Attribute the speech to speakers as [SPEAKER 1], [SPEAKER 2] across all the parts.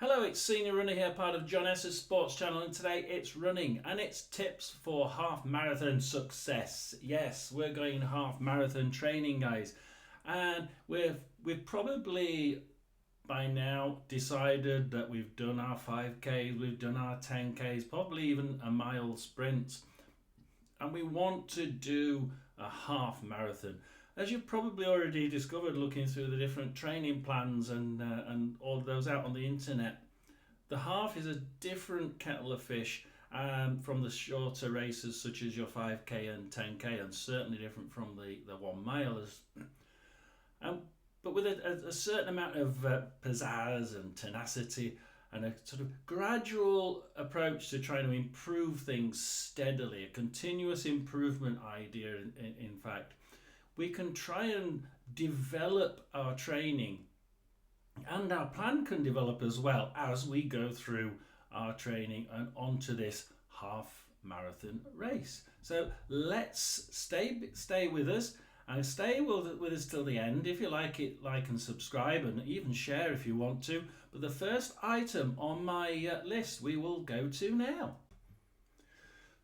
[SPEAKER 1] Hello, it's Senior Runner here, part of John S's Sports Channel, and today it's running and it's tips for half marathon success. Yes, we're going half marathon training, guys, and we've probably by now decided that we've done our 5Ks, we've done our 10Ks, probably even a mile sprint, and we want to do a half marathon. As you've probably already discovered looking through the different training plans and all of those out on the internet, the half is a different kettle of fish from the shorter races such as your 5K and 10K, and certainly different from the 1 milers. But with a certain amount of pizzazz and tenacity and a sort of gradual approach to trying to improve things steadily, a continuous improvement idea, in fact, we can try and develop our training, and our plan can develop as well as we go through our training and onto this half marathon race. So let's stay with us and stay with us till the end. If you like it, like and subscribe, and even share if you want to. But the first item on my list we will go to now.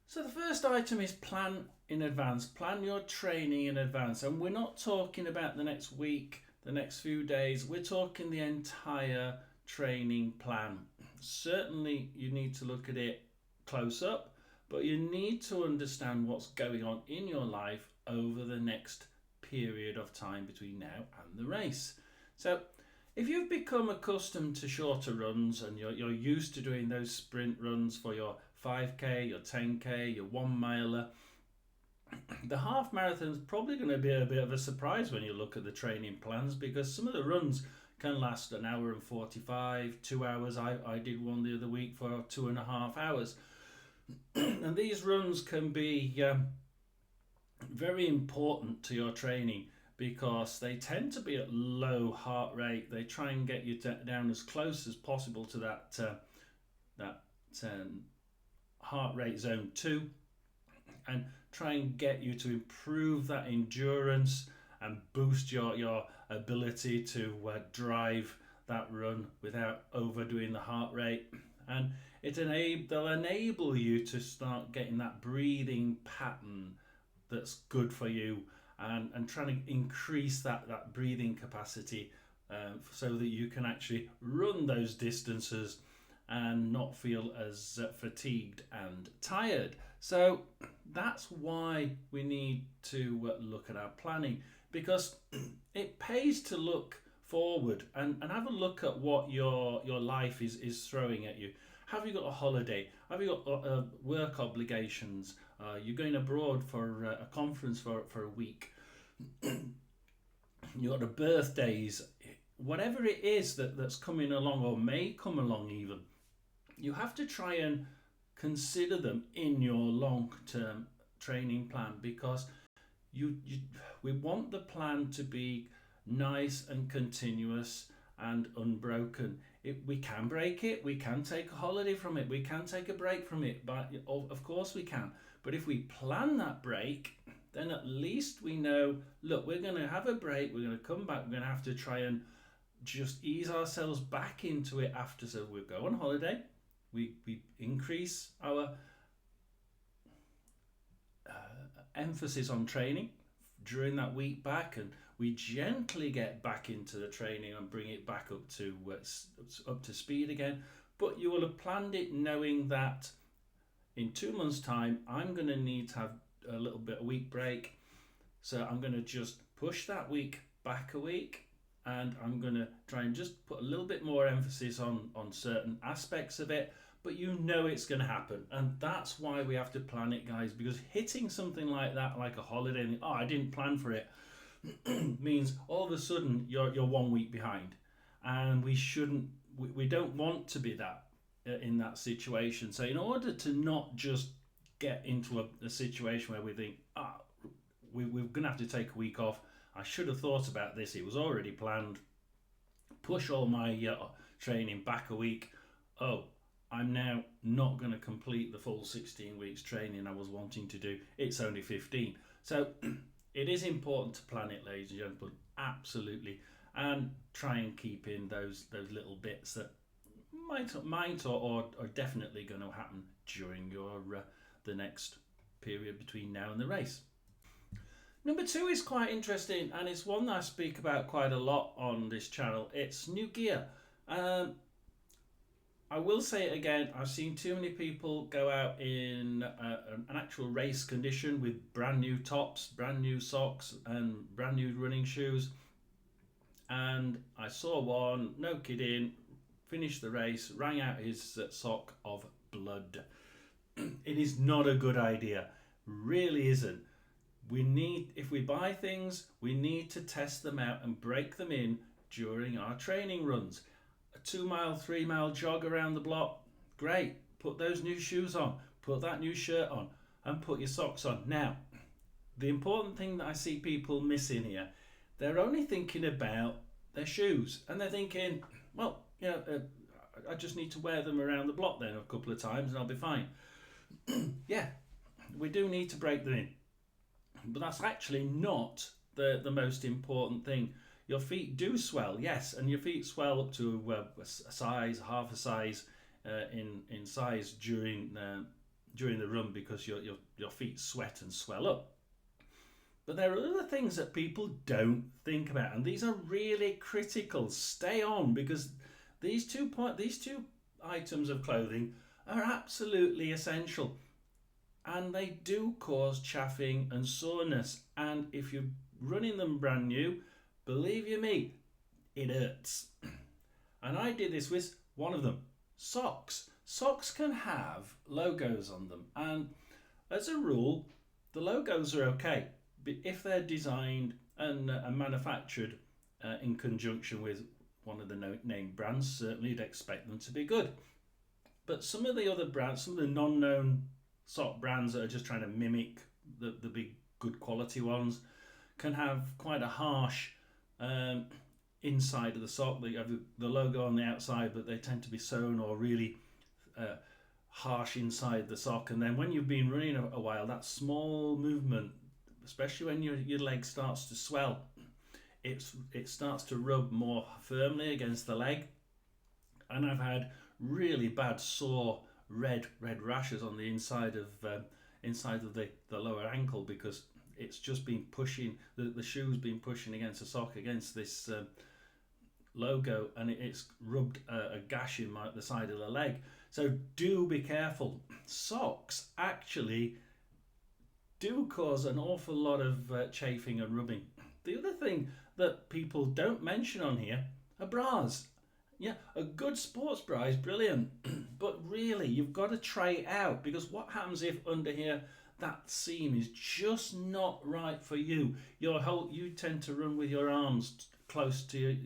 [SPEAKER 1] So the first item is plan in advance. Plan your training in advance. And we're not talking about the next week, the next few days. We're talking the entire training plan. Certainly you need to look at it close up, but you need to understand what's going on in your life over the next period of time between now and the race. So if you've become accustomed to shorter runs and you're used to doing those sprint runs for your 5K, your 10K, your 1 miler, the half marathon is probably going to be a bit of a surprise when you look at the training plans, because some of the runs can last an hour and 45, 2 hours. I did one the other week for 2.5 hours. And these runs can be very important to your training because they tend to be at low heart rate. They try and get you down as close as possible to that heart rate zone 2, and try and get you to improve that endurance and boost your ability to drive that run without overdoing the heart rate. And they'll enable you to start getting that breathing pattern that's good for you, and trying to increase that breathing capacity so that you can actually run those distances and not feel as fatigued and tired. So that's why we need to look at our planning, because it pays to look forward and have a look at what your life is throwing at you. Have you got a holiday? Have you got work obligations? You're going abroad for a conference for a week. You've got the birthdays. Whatever it is that's coming along or may come along even, you have to try and consider them in your long-term training plan, because we want the plan to be nice and continuous and unbroken. We can break it, we can take a holiday from it, we can take a break from it, but of course we can. But if we plan that break, then at least we know, look, we're going to have a break, we're going to come back, we're going to have to try and just ease ourselves back into it after. So we'll go on holiday, we increase our emphasis on training during that week back, and we gently get back into the training and bring it back up to speed again. But you will have planned it knowing that in 2 months' time I'm going to need to have a little bit of week break, so I'm going to just push that week back a week, and I'm going to try and just put a little bit more emphasis on certain aspects of it. But you know it's going to happen, and that's why we have to plan it, guys, because hitting something like that, like a holiday, and I didn't plan for it, means all of a sudden you're 1 week behind, and we don't want to be that in that situation. So in order to not just get into a situation where we think, we're going to have to take a week off, I should have thought about this, it was already planned, push all my training back a week, I'm now not going to complete the full 16 weeks training I was wanting to do. It's only 15. So it is important to plan it, ladies and gentlemen, absolutely. And try and keep in those little bits that might or definitely going to happen during your the next period between now and the race. Number two is quite interesting, and it's one that I speak about quite a lot on this channel. It's new gear. I will say it again, I've seen too many people go out in an actual race condition with brand new tops, brand new socks and brand new running shoes. And I saw one, no kidding, finished the race, rang out his sock of blood. It is not a good idea, really isn't. If we buy things, we need to test them out and break them in during our training runs. A 2 mile, 3 mile jog around the block, great. Put those new shoes on, put that new shirt on, and put your socks on. Now, the important thing that I see people missing here, they're only thinking about their shoes, and they're thinking, well, I just need to wear them around the block then a couple of times and I'll be fine. Yeah, we do need to break them in, but that's actually not the most important thing. Your feet do swell, yes, and your feet swell up to a size, half a size in size during the run because your feet sweat and swell up. But there are other things that people don't think about, and these are really critical. Stay on, because these two items of clothing are absolutely essential, and they do cause chafing and soreness. And if you're running them brand new, believe you me, it hurts. And I did this with one of them, socks. Socks can have logos on them, and as a rule, the logos are okay if they're designed and manufactured in conjunction with one of the name brands. Certainly you'd expect them to be good. But some of the other brands, some of the non-known sock brands that are just trying to mimic the big good quality ones, can have quite a harsh inside of the sock. They have the logo on the outside, but they tend to be sewn or really harsh inside the sock. And then when you've been running a while, that small movement, especially when your leg starts to swell, it starts to rub more firmly against the leg. And I've had really bad sore red rashes on the inside of the lower ankle, because it's just been pushing, the shoe's been pushing against the sock, against this logo, and it's rubbed a gash in the side of the leg. So do be careful. Socks actually do cause an awful lot of chafing and rubbing. The other thing that people don't mention on here are bras. Yeah, a good sports bra is brilliant, but really you've got to try it out, because what happens if under here that seam is just not right for you? You tend to run with your arms close to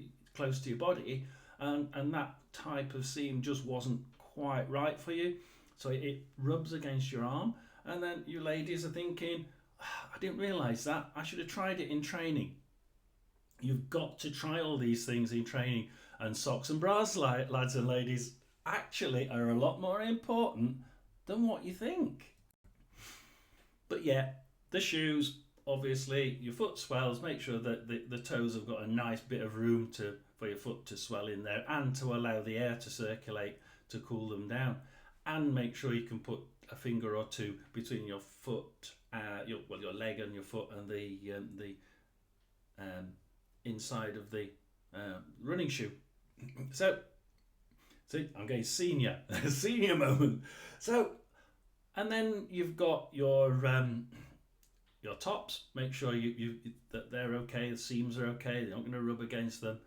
[SPEAKER 1] your body, and that type of seam just wasn't quite right for you, so it rubs against your arm. And then you ladies are thinking, I didn't realise that, I should have tried it in training. You've got to try all these things in training, and socks and bras, lads and ladies, actually are a lot more important than what you think. But yeah, the shoes, obviously, your foot swells, make sure that the toes have got a nice bit of room for your foot to swell in there, and to allow the air to circulate to cool them down. And make sure you can put a finger or two between your foot, your leg and your foot, and the inside of the running shoe. So, see, I'm getting senior moment. So, and then you've got your tops. Make sure that they're okay. The seams are okay. They're not going to rub against them.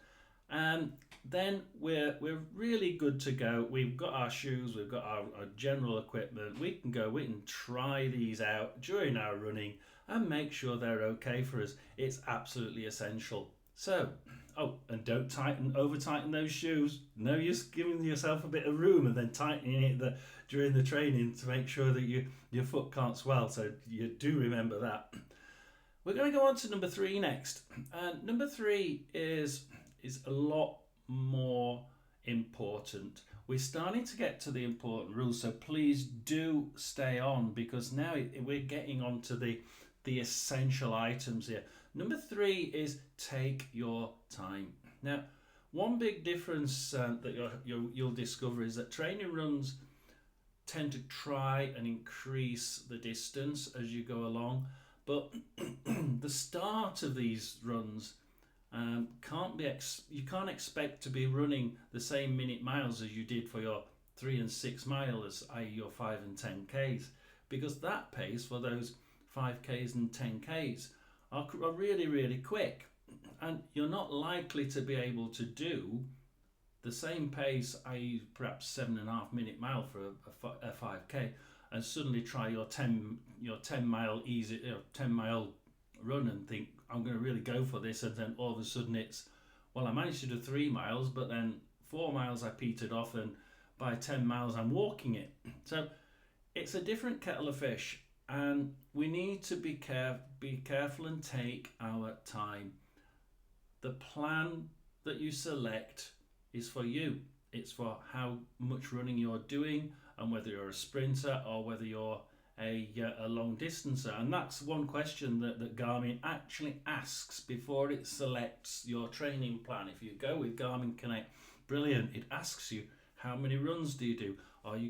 [SPEAKER 1] And then we're really good to go. We've got our shoes. We've got our general equipment. We can try these out during our running and make sure they're okay for us. It's absolutely essential. So, and don't over tighten those shoes. No use giving yourself a bit of room and then tightening it during the training to make sure that your foot can't swell. So you do remember that. We're going to go on to number 3 next. And number 3 is a lot more important. We're starting to get to the important rules, so please do stay on, because now we're getting on to the essential items here. Number 3 is take your time. Now, One big difference that you'll discover is that training runs tend to try and increase the distance as you go along, but the start of these runs you can't expect to be running the same minute miles as you did for your 3 and 6 milers, i.e. your 5 and 10Ks, because that pace for those 5Ks and 10Ks are really, really quick, and you're not likely to be able to do the same pace, i.e. perhaps 7.5 minute mile for a 5K, and suddenly try your 10 mile easy 10 mile run and think I'm going to really go for this, and then all of a sudden it's, well, I managed to do 3 miles, but then 4 miles I petered off, and by 10 miles I'm walking it. So it's a different kettle of fish, and we need to be careful and take our time. The plan that you select is for you. It's for how much running you're doing, and whether you're a sprinter or whether you're a long distancer. And that's one question that Garmin actually asks before it selects your training plan. If you go with Garmin Connect, brilliant, it asks you, how many runs do you do?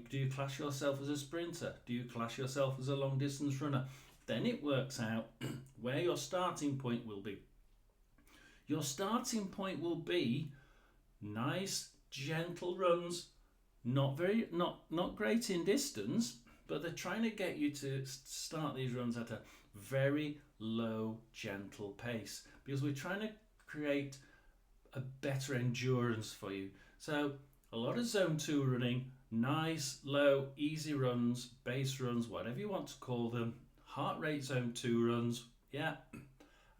[SPEAKER 1] Do you class yourself as a sprinter? Do you class yourself as a long distance runner? Then it works out where your starting point will be. Your starting point will be nice, gentle runs, not great in distance, but they're trying to get you to start these runs at a very low, gentle pace, because we're trying to create a better endurance for you. So a lot of zone 2 running, nice, low, easy runs, base runs, whatever you want to call them, heart rate zone 2 runs, yeah.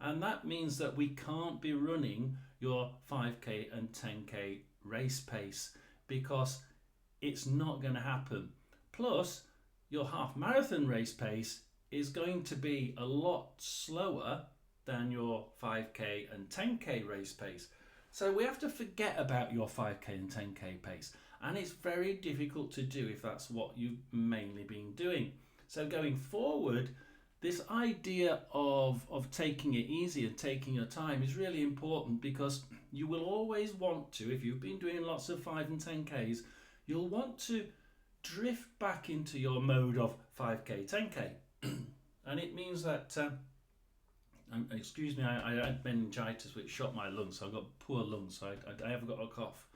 [SPEAKER 1] And that means that we can't be running your 5K and 10K race pace, because it's not going to happen. Plus, your half marathon race pace is going to be a lot slower than your 5K and 10K race pace. So we have to forget about your 5K and 10K pace, and it's very difficult to do if that's what you've mainly been doing. So going forward, this idea of taking it easy and taking your time is really important, because you will always want to, if you've been doing lots of 5 and 10Ks, you'll want to drift back into your mode of 5K, 10K. And it means that, excuse me, I had meningitis which shot my lungs, so I've got poor lungs, so I have got a cough.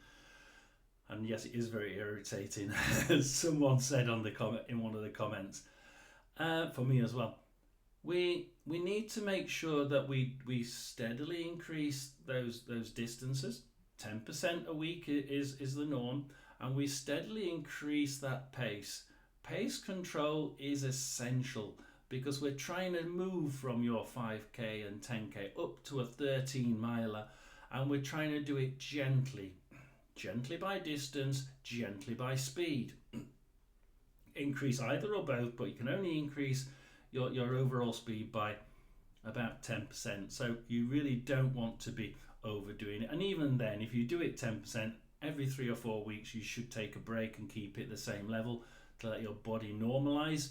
[SPEAKER 1] And yes, it is very irritating, as someone said in one of the comments, for me as well. We need to make sure that we steadily increase those distances. 10% a week is the norm, and we steadily increase that pace. Pace control is essential, because we're trying to move from your 5K and 10K up to a 13 miler, and we're trying to do it gently by distance, gently by speed. Increase either or both, but you can only increase your overall speed by about 10%. So you really don't want to be overdoing it. And even then, if you do it 10%, every 3 or 4 weeks you should take a break and keep it the same level to let your body normalize,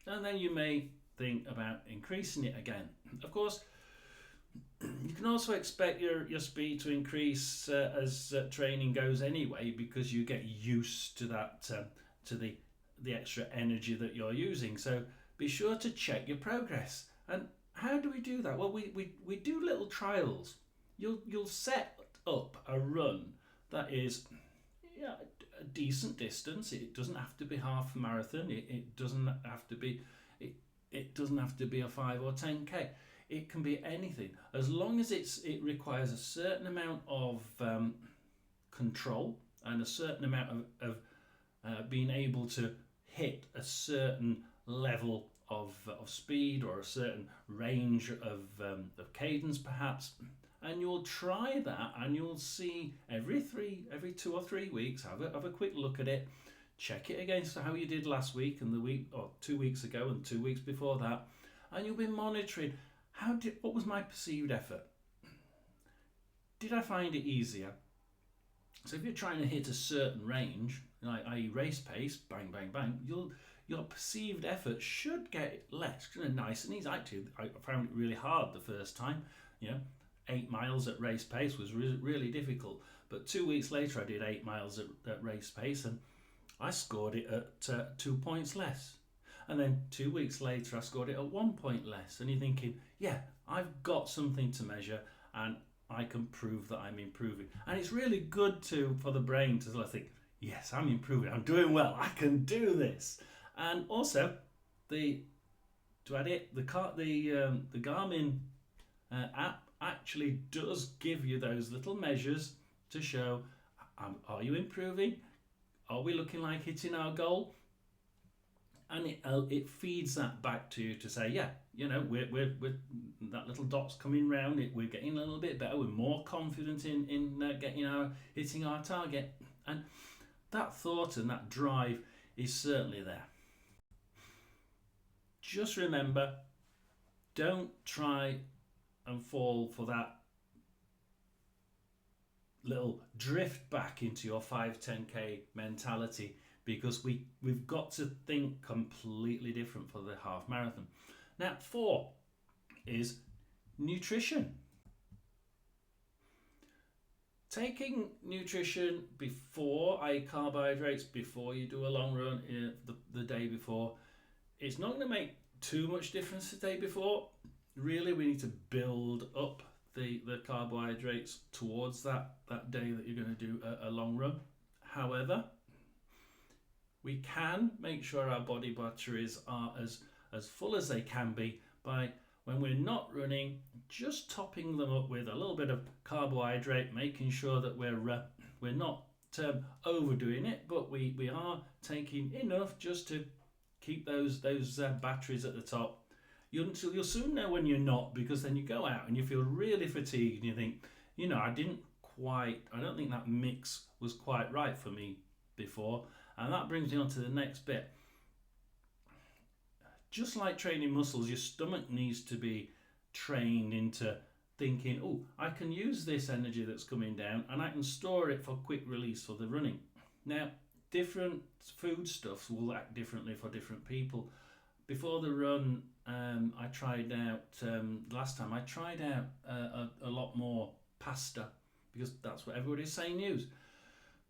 [SPEAKER 1] and then you may think about increasing it again. Of course, you can also expect your speed to increase as training goes anyway, because you get used to that, to the extra energy that you're using. So be sure to check your progress. And how do we do that? Well, we do little trials. You'll set up a run that is a decent distance. It doesn't have to be half a marathon. It doesn't have to be a 5 or 10K. It can be anything, as long as it requires a certain amount of control and a certain amount of being able to hit a certain level of speed, or a certain range of cadence perhaps. And you'll try that, and you'll see every 2 or 3 weeks, have a quick look at it, check it against how you did last week and the week, or 2 weeks ago and 2 weeks before that, and you'll be monitoring what was my perceived effort. Did I find it easier? So if you're trying to hit a certain range, i.e. race pace, bang, bang, bang, your perceived effort should get less, nice and easy. Actually, I found it really hard the first time, 8 miles at race pace was really difficult. But 2 weeks later, I did 8 miles at race pace, and I scored it at 2 points less. And then 2 weeks later, I scored it at 1 point less. And you're thinking, yeah, I've got something to measure, and I can prove that I'm improving. And it's really good for the brain to sort of think, yes, I'm improving, I'm doing well, I can do this. And also, the Garmin app actually does give you those little measures to show, are you improving? Are we looking like hitting our goal? And it feeds that back to you to say, yeah, we're that little dot's coming round. We're getting a little bit better. We're more confident in hitting our target, and that thought and that drive is certainly there. Just remember, don't try and fall for that little drift back into your 5-10k mentality, because we've got to think completely different for the half marathon. Now, 4 is nutrition. Taking nutrition before, i.e. carbohydrates, before you do a long run the day before, it's not going to make too much difference the day before. Really, we need to build up the carbohydrates towards that day that you're going to do a long run. However, we can make sure our body batteries are as full as they can be by, when we're not running, just topping them up with a little bit of carbohydrate, making sure that we're not overdoing it, but we are taking enough just to keep those batteries at the top. You'll soon know when you're not, because then you go out and you feel really fatigued and you think, I don't think that mix was quite right for me before. And that brings me on to the next bit. Just like training muscles, your stomach needs to be trained into thinking, oh, I can use this energy that's coming down and I can store it for quick release for the running. Now, different foodstuffs will act differently for different people. Before the run, I tried out, last time I tried out a lot more pasta, because that's what everybody's saying use.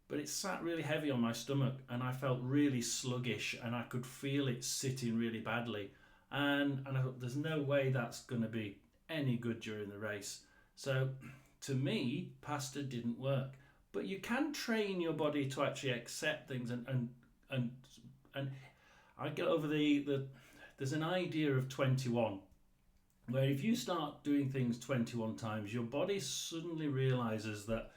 [SPEAKER 1] But it sat really heavy on my stomach and I felt really sluggish and I could feel it sitting really badly. And I thought, there's no way that's going to be any good during the race. So to me, pasta didn't work. But you can train your body to actually accept things and I get over there's an idea of 21, where if you start doing things 21 times, your body suddenly realizes that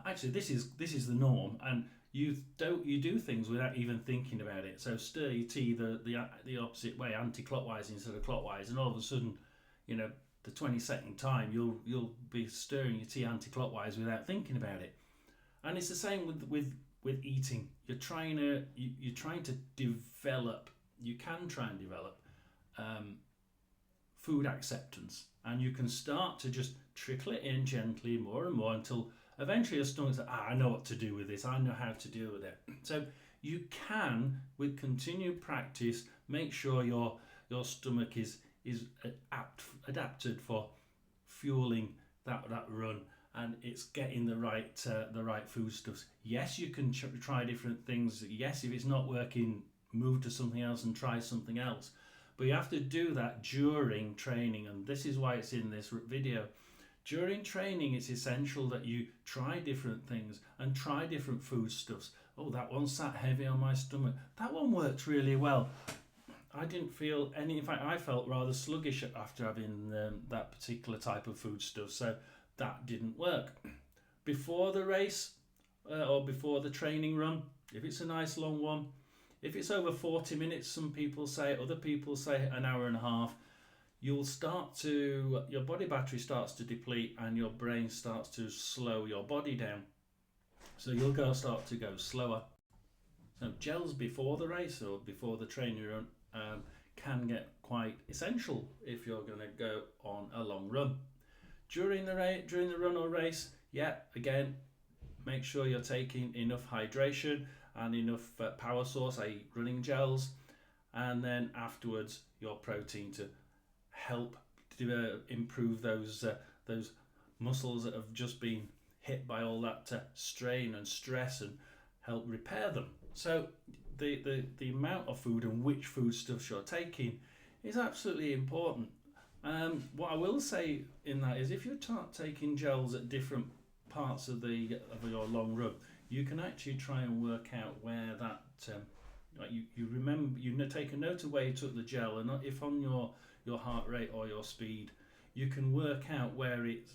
[SPEAKER 1] actually this is the norm, and you do things without even thinking about it. So stir your tea the opposite way, anti-clockwise instead of clockwise, and all of a sudden, the 22nd time you'll be stirring your tea anti-clockwise without thinking about it. And it's the same with eating. You're trying to develop. You can try and develop food acceptance, and you can start to just trickle it in gently, more and more, until eventually your stomach says, I know what to do with this, I know how to deal with it. So you can, with continued practice, make sure your stomach is adapted for fueling that run, and it's getting the right foodstuffs. Yes, you can try different things. Yes, if it's not working, move to something else and try something else. But you have to do that during training, and this is why it's in this video. During training, it's essential that you try different things and try different foodstuffs. Oh, that one sat heavy on my stomach. That one worked really well. I didn't feel any, in fact, I felt rather sluggish after having that particular type of foodstuff, so that didn't work. Before the race or before the training run, if it's a nice long one, if it's over 40 minutes, some people say, other people say an hour and a half, your body battery starts to deplete and your brain starts to slow your body down. So you'll start to go slower. So gels before the race or before the training run can get quite essential if you're going to go on a long run. During the run or race, again, make sure you're taking enough hydration and enough power source, i.e. running gels, and then afterwards your protein to help improve those muscles that have just been hit by all that strain and stress, and help repair them. So the amount of food and which foodstuffs you're taking is absolutely important. What I will say in that is, if you start taking gels at different parts of your long run, you can actually try and work out where that you remember, take a note of where you took the gel, and if on your heart rate or your speed, you can work out where it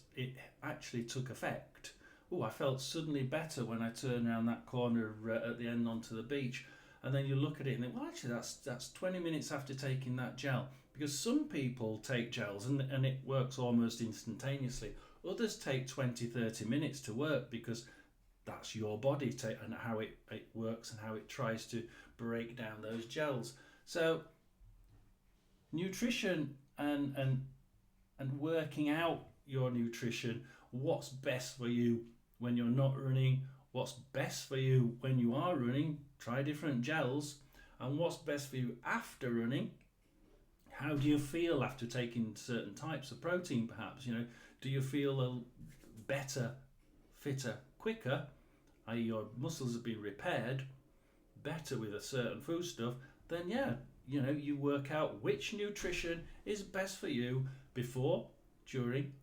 [SPEAKER 1] actually took effect. Oh, I felt suddenly better when I turned around that corner at the end onto the beach. And then you look at it and think, well, actually, that's 20 minutes after taking that gel. Because some people take gels and it works almost instantaneously. Others take 20, 30 minutes to work, because that's your body and how it works and how it tries to break down those gels. So nutrition and working out your nutrition, what's best for you when you're not running, what's best for you when you are running, try different gels, and what's best for you after running. How do you feel after taking certain types of protein, perhaps? Do you feel better, fitter, quicker, i.e. your muscles have been repaired better with a certain foodstuff? Then you work out which nutrition is best for you before, during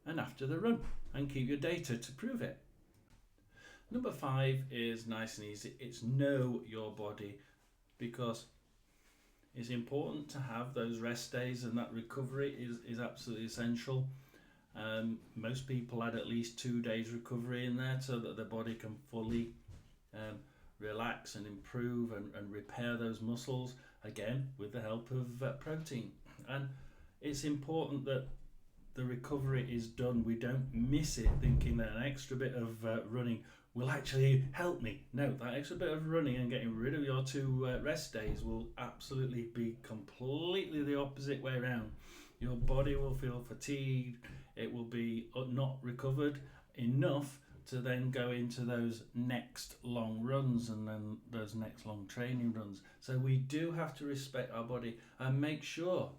[SPEAKER 1] and after the run, and keep your data to prove it. Number 5 is nice and easy. It's know your body, because it's important to have those rest days, and that recovery is absolutely essential. Most people add at least 2 days recovery in there so that the body can fully relax and improve and repair those muscles, again with the help of protein. And it's important that the recovery is done. We don't miss it thinking that an extra bit of running will actually help me. No, that extra bit of running and getting rid of your 2 rest days will absolutely be completely the opposite way around. Your body will feel fatigued, it will be not recovered enough to then go into those next long runs and then those next long training runs. So we do have to respect our body and make sure,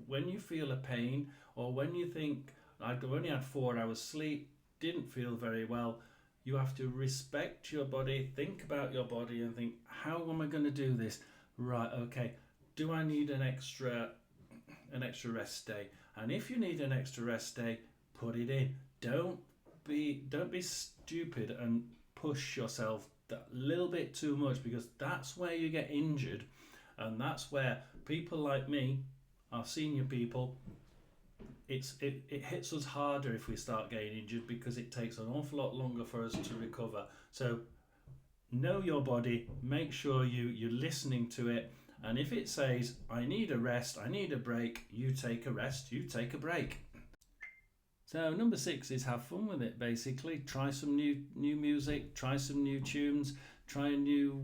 [SPEAKER 1] when you feel a pain, or when you think, I've only had 4 hours sleep, didn't feel very well, you have to respect your body, think about your body and think, how am I going to do this? Right, okay, do I need an extra rest day? And if you need an extra rest day, put it in. Don't be stupid and push yourself that little bit too much, because that's where you get injured, and that's where people like me, our senior people, it hits us harder if we start getting injured, because it takes an awful lot longer for us to recover. So know your body, make sure you're listening to it, and if it says, I need a rest, I need a break, you take a rest, you take a break. So number 6 is have fun with it, basically. Try some new music, try some new tunes, try a new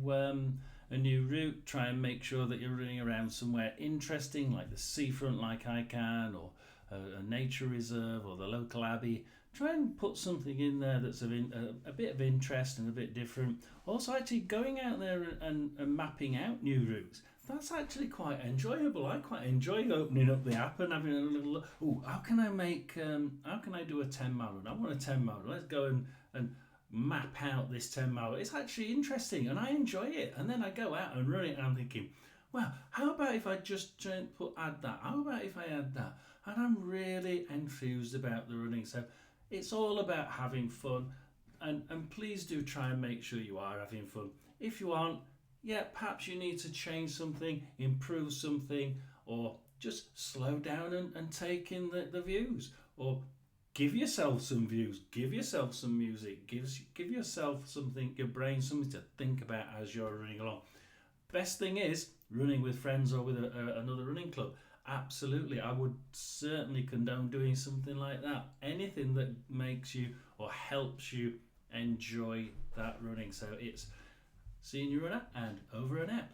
[SPEAKER 1] route, try and make sure that you're running around somewhere interesting, like the seafront like I can, or a nature reserve, or the local abbey. Try and put something in there that's a bit of interest and a bit different. Also, actually going out there and mapping out new routes, that's actually quite enjoyable. I quite enjoy opening up the app and having a little look. Oh, how can I do a 10 mile run? I want a 10 mile run. Let's go and map out this 10 mile. It's actually interesting and I enjoy it. And then I go out and run it and I'm thinking, well, how about if I just add that? How about if I add that? And I'm really enthused about the running. So it's all about having fun, and please do try and make sure you are having fun. If you aren't, perhaps you need to change something, improve something, or just slow down and take in the views, or give yourself some views, give yourself some music, give yourself something, your brain something to think about as you're running along. Best thing is running with friends or with another running club. Absolutely, I would certainly condone doing something like that. Anything that makes you or helps you enjoy that running. So it's Senior Runner and over and out.